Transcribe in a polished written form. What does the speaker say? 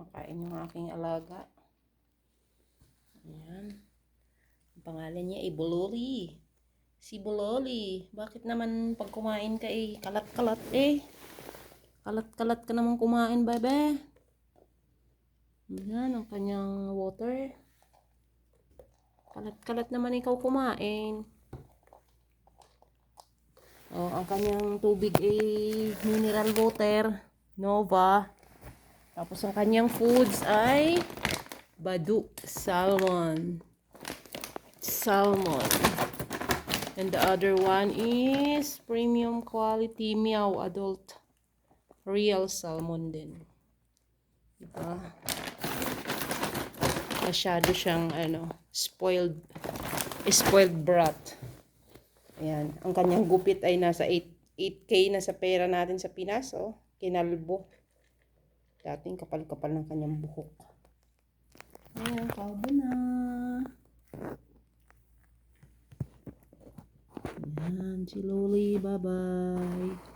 Makain yung aking alaga. Ayan. Ang pangalan niya ay Bololi. Si Bololi. Bakit naman pag kumain ka kalat-kalat Kalat-kalat ka naman kumain, bebe. Ayan ang kanyang water. Kalat-kalat naman ikaw kumain. Oh, ang kanyang tubig ay mineral water, Nova. Tapos ang kanyang foods ay Badu salmon. And the other one is premium quality Meow adult real salmon din. Diba? Masyado siyang spoiled brat. Ayan, ang kanyang gupit ay nasa 8K na sa pera natin sa Pinas, oh. Kinalbo. Dating kapal-kapal ng kanyang buhok. Ayan, kalbo na. Ayan, si Loli, bye-bye.